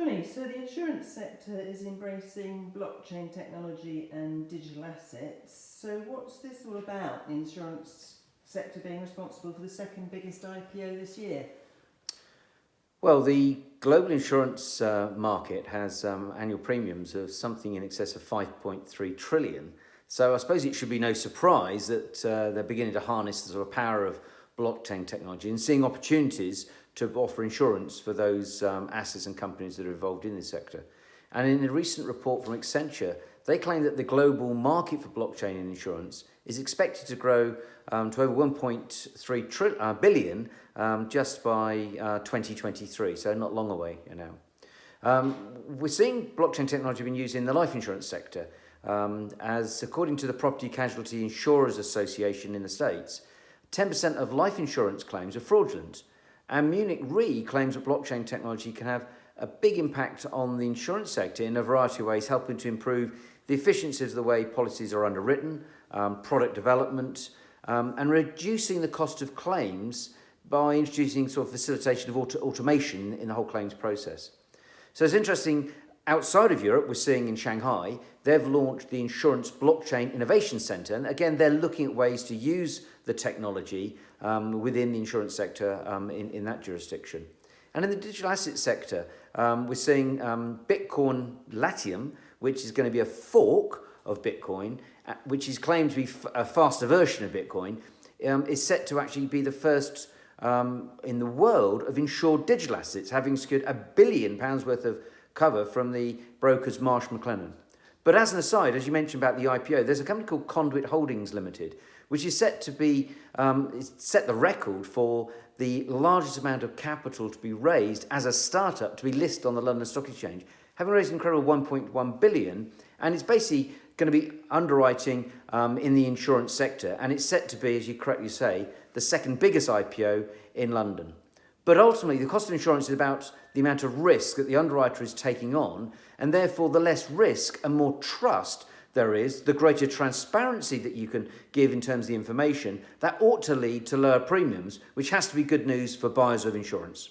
Johnny, so the insurance sector is embracing blockchain technology and digital assets. So what's this all about, the insurance sector being responsible for the second biggest IPO this year? Well, the global insurance market has annual premiums of something in excess of 5.3 trillion. So I suppose it should be no surprise that they're beginning to harness the sort of power of blockchain technology and seeing opportunities to offer insurance for those assets and companies that are involved in this sector. And in a recent report from Accenture, they claim that the global market for blockchain in insurance is expected to grow to over 1.3 billion just by 2023, so not long away now. We're seeing blockchain technology being used in the life insurance sector, as according to the Property Casualty Insurers Association in the States, 10% of life insurance claims are fraudulent. And Munich Re claims that blockchain technology can have a big impact on the insurance sector in a variety of ways, helping to improve the efficiencies of the way policies are underwritten, product development, and reducing the cost of claims by introducing sort of facilitation of automation in the whole claims process. So it's interesting, outside of Europe, we're seeing in Shanghai, they've launched the Insurance Blockchain Innovation Centre. And again, they're looking at ways to use the technology within the insurance sector in that jurisdiction. And in the digital asset sector, we're seeing Bitcoin Latium, which is going to be a fork of Bitcoin, which is claimed to be a faster version of Bitcoin, is set to actually be the first in the world of insured digital assets, having secured £1 billion worth of cover from the brokers Marsh McLennan. But as an aside, as you mentioned about the IPO, there's a company called Conduit Holdings Limited, which is set to be set the record for the largest amount of capital to be raised as a startup to be listed on the London Stock Exchange, having raised an incredible 1.1 billion, and it's basically going to be underwriting in the insurance sector, and it's set to be, as you correctly say, the second biggest IPO in London. But ultimately, the cost of insurance is about the amount of risk that the underwriter is taking on, and therefore the less risk and more trust there is, the greater transparency that you can give in terms of the information, that ought to lead to lower premiums, which has to be good news for buyers of insurance.